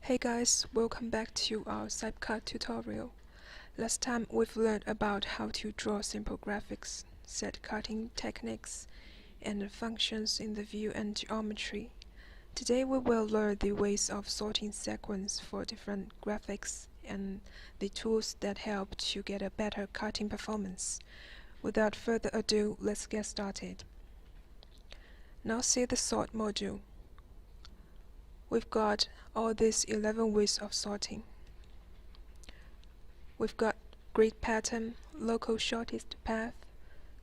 Hey guys, welcome back to our CYPCUT tutorial. Last time we've learned about how to draw simple graphics, set cutting techniques, and functions in the view and geometry. Today we will learn the ways of sorting sequence for different graphics and the tools that help to get a better cutting performance. Without further ado, let's get started. Now see the sort module. We've got all these 11 ways of sorting. We've got grid pattern, local shortest path,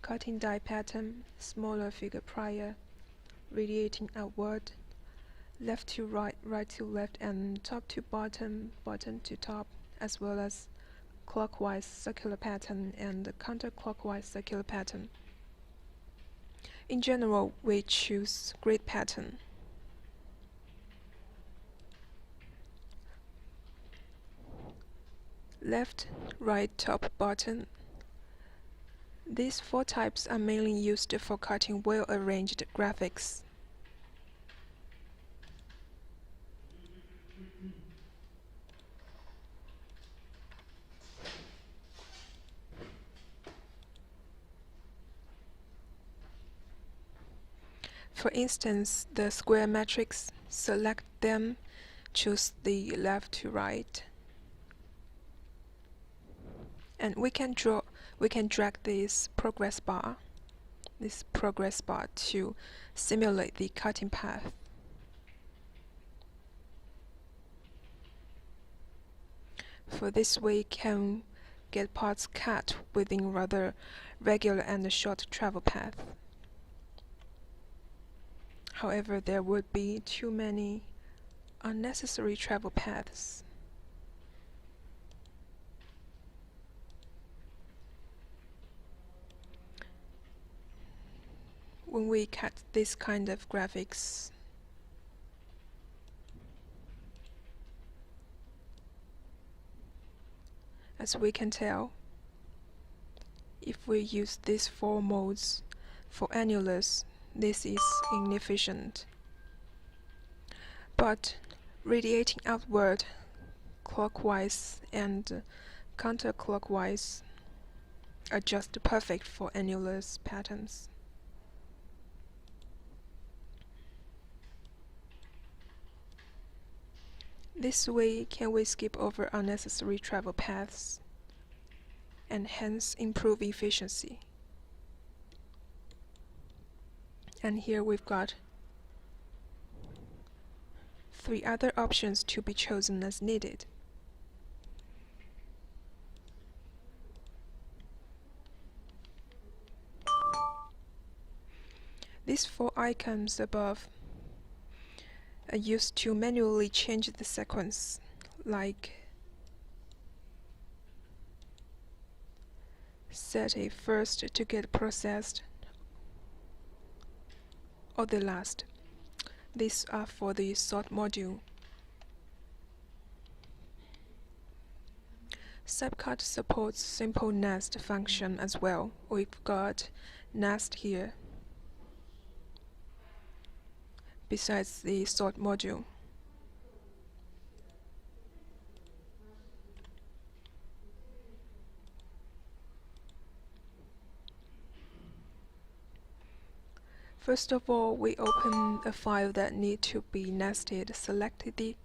cutting die pattern, smaller figure prior, radiating outward, left to right, right to left, and top to bottom, bottom to top, as well as clockwise circular pattern and counterclockwise circular pattern. In general, we choose grid pattern. Left, right, top, bottom. These four types are mainly used for cutting well-arranged graphics. For instance, the square matrix, select them, choose the left to right. And we can drag this progress bar to simulate the cutting path. For this we can get parts cut within rather regular and short travel path. However, there would be too many unnecessary travel paths. When we cut this kind of graphics, as we can tell, if we use these four modes for annulus, this is inefficient. But radiating outward, clockwise and counterclockwise are just perfect for annulus patterns. This way can we skip over unnecessary travel paths and hence improve efficiency. And here we've got 3 other options to be chosen as needed. These 4 icons above are used to manually change the sequence, like set it first to get processed, or the last. These are for the sort module. CYPCUT supports simple nest function as well. We've got nest here, besides the sort module. First of all, we open a file that need to be nested. Select the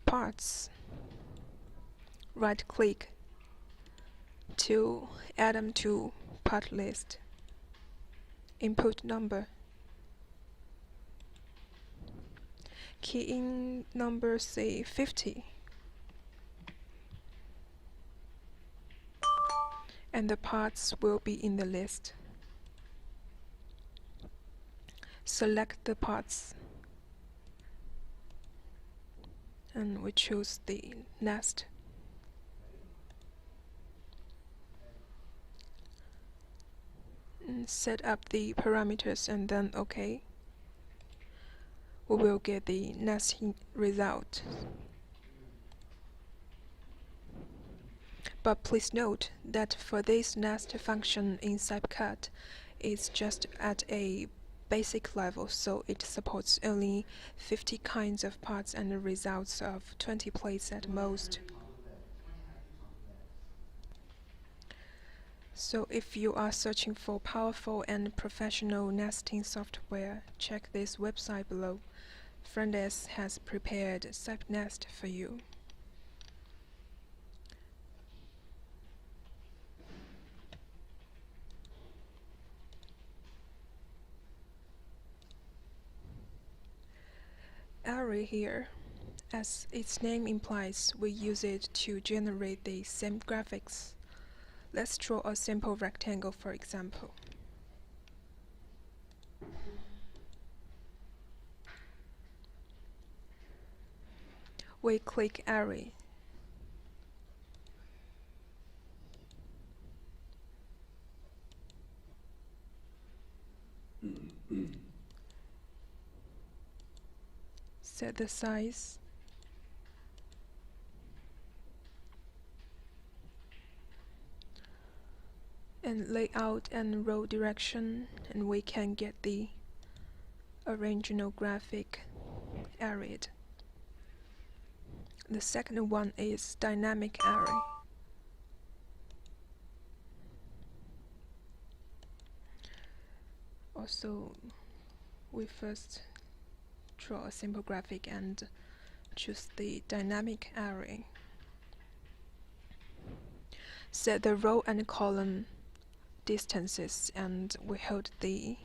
parts. Right-click to add them to part list. Input number. Key in number, say 50. And the parts will be in the list. Select the parts. And we choose the nest. And set up the parameters and then OK. We will get the nesting result. But please note that for this nest function in CYPCUT, it's just at a basic level, so it supports only 50 kinds of parts and the results of 20 plates at most. So if you are searching for powerful and professional nesting software, check this website below. FriendS has prepared CYPNest for you. Array here, as its name implies, we use it to generate the same graphics. Let's draw a simple rectangle, for example. We click Array. Set the size. And layout and row direction, and we can get the original graphic arrayed. The second one is dynamic array. Also, we first draw a simple graphic and choose the dynamic array. Set the row and column distances, and we hold the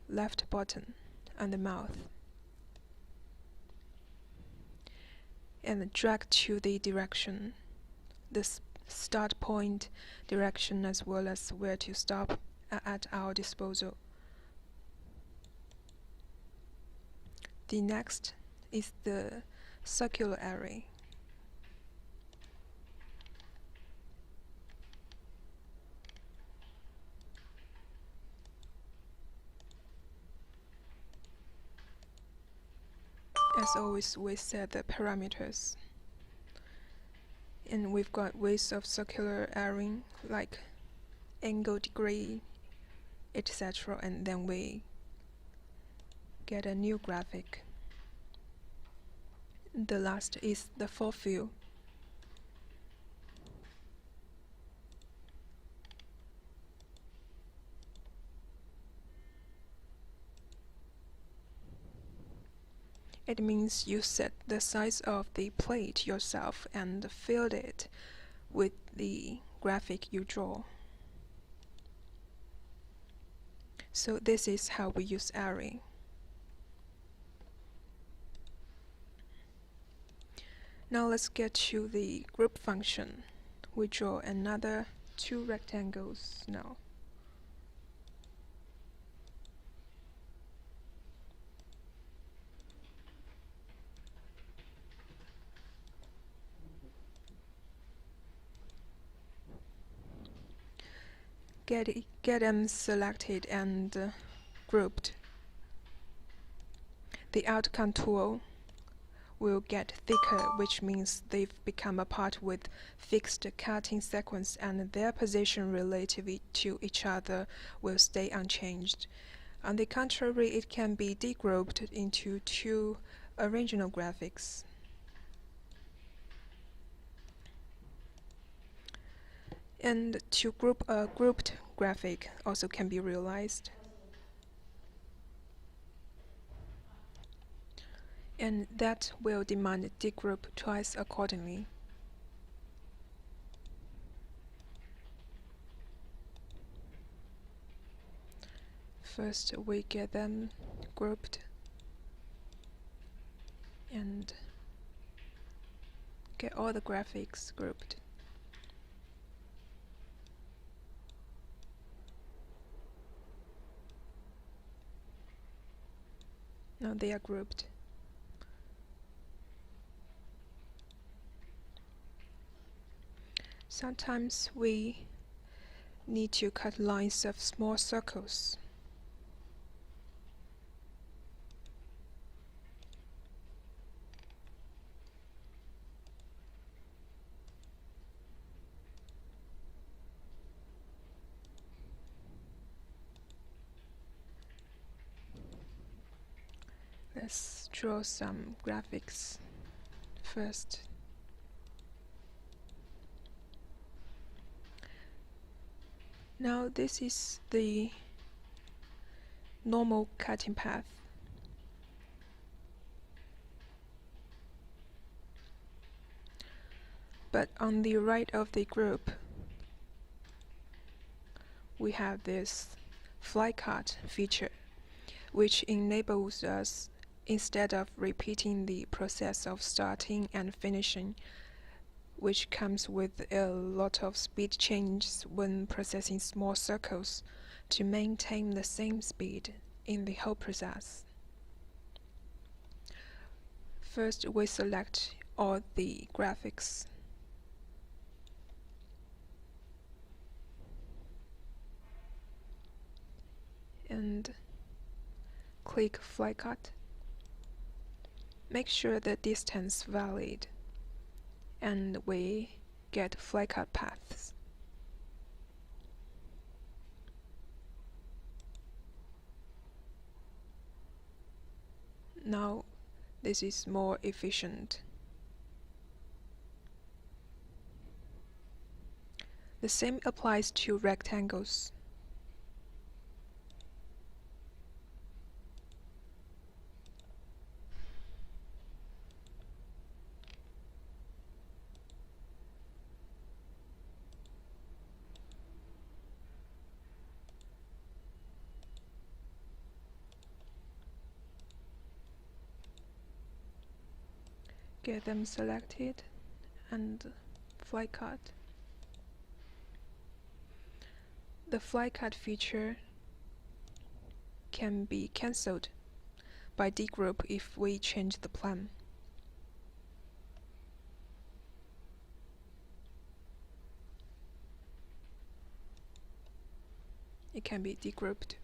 left button on the mouth and drag to the direction, the start point direction, as well as where to stop at our disposal. The next is the circular array. As always, we set the parameters. And we've got ways of circular arraying, like angle, degree, etc. And then we get a new graphic. The last is the full view. It means you set the size of the plate yourself and fill it with the graphic you draw. So this is how we use array. Now let's get to the group function. We draw another 2 rectangles now. Get them selected and grouped. The outcome tool will get thicker, which means they've become a part with fixed cutting sequence, and their position relative to each other will stay unchanged. On the contrary, it can be degrouped into 2 original graphics. And to group a grouped graphic also can be realized. And that will demand degroup twice accordingly. First, we get them grouped and get all the graphics grouped. Now they are grouped. Sometimes we need to cut lines of small circles. Let's draw some graphics first. Now this is the normal cutting path. But on the right of the group, we have this fly cut feature, which enables us, instead of repeating the process of starting and finishing, which comes with a lot of speed changes when processing small circles, to maintain the same speed in the whole process. First, we select all the graphics. And click Fly Cut. Make sure the distance valid, and we get fly cut paths. Now this is more efficient. The same applies to rectangles. Get them selected and fly cut. The fly cut feature can be cancelled by dgroup if we change the plan. It can be degrouped.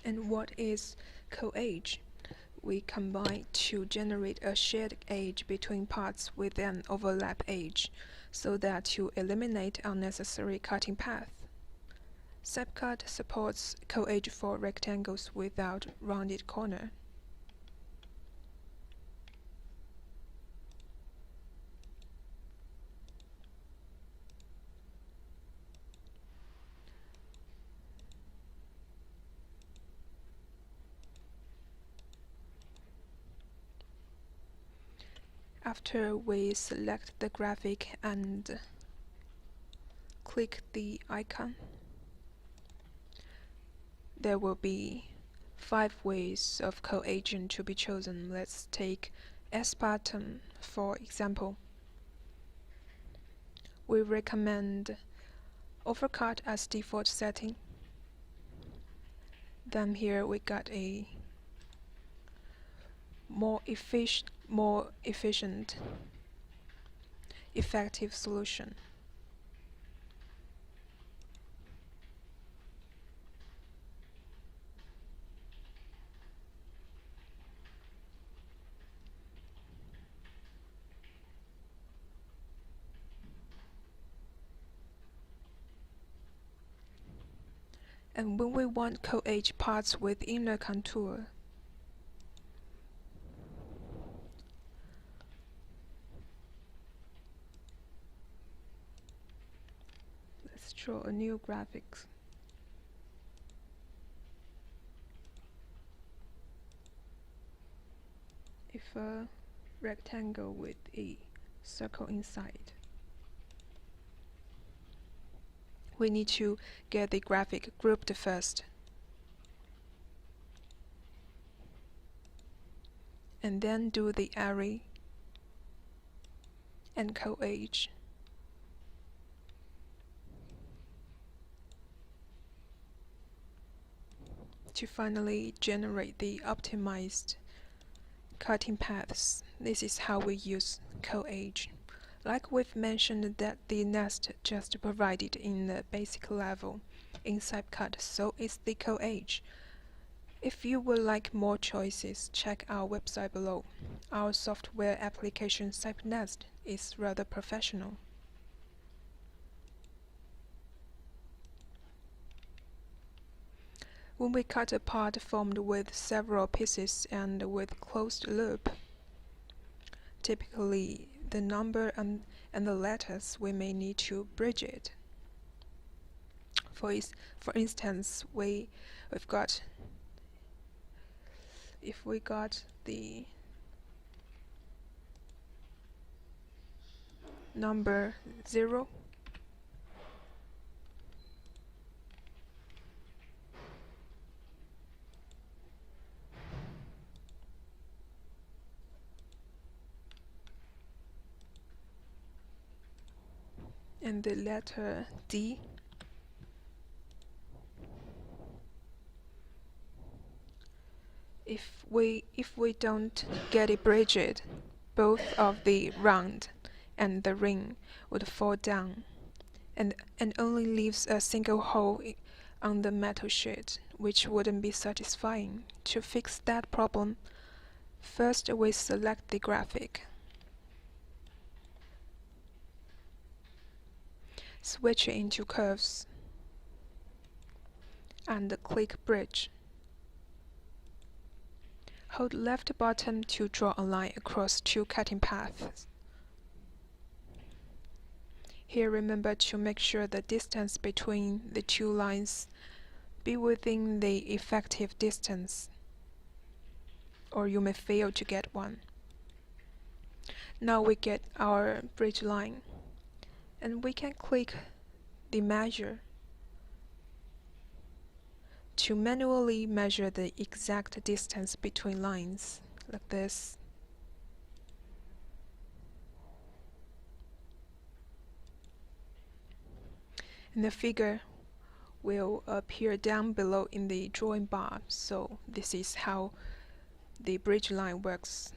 And what is co-edge? We combine to generate a shared edge between parts with an overlap edge, so that to eliminate unnecessary cutting path. CYPCUT supports co-edge for rectangles without rounded corner. After we select the graphic and click the icon, there will be 5 ways of co-agent to be chosen. Let's take aspartame for example. We recommend overcut as default setting. Then here we got a more efficient, effective solution. And when we want co-edge parts with inner contour, let's draw a new graphics. If a rectangle with a circle inside, we need to get the graphic grouped first, and then do the array and co-edge. To finally generate the optimized cutting paths. This is how we use co-edge. Like we've mentioned that the nest just provided in the basic level in CYPCUT, so is the co-edge. If you would like more choices, check our website below. Our software application CYPNest is rather professional. When we cut a part formed with several pieces and with closed loop, typically the number and the letters, we may need to bridge it. For instance, we've got, if we got the number 0, and the letter D, if we don't get it bridged, both of the round and the ring would fall down, and only leaves a single hole on the metal sheet, which wouldn't be satisfying. To fix that problem, first we select the graphic, switch it into curves, and click Bridge. Hold left button to draw a line across two cutting paths. Here, remember to make sure the distance between the two lines be within the effective distance, or you may fail to get one. Now we get our bridge line, and we can click the measure to manually measure the exact distance between lines, like this. And the figure will appear down below in the drawing bar, so this is how the bridge line works.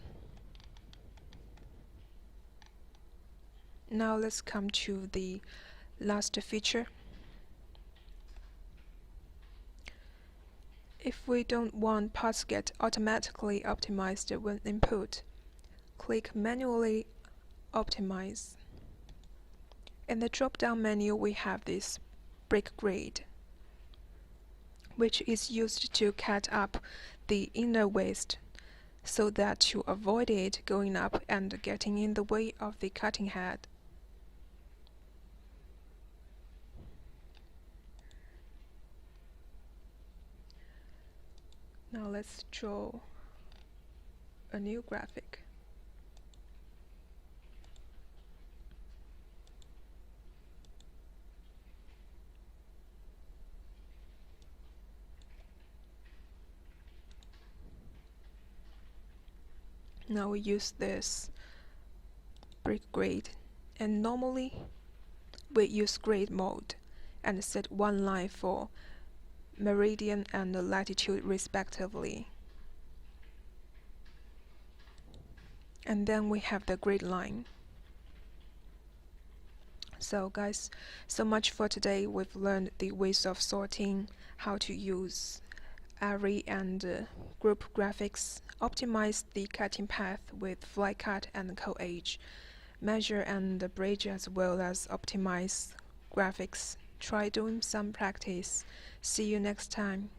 Now let's come to the last feature. If we don't want parts get automatically optimized when input, click Manually Optimize. In the drop-down menu, we have this break grade, which is used to cut up the inner waist so that to avoid it going up and getting in the way of the cutting head. Now let's draw a new graphic. Now we use this break grade, and normally we use grade mode and set one line for meridian and latitude respectively. And then we have the grid line. So guys, so much for today. We've learned the ways of sorting, how to use array and group graphics, optimize the cutting path with fly cut and co-edge, measure and bridge, as well as optimize graphics. Try doing some practice. See you next time.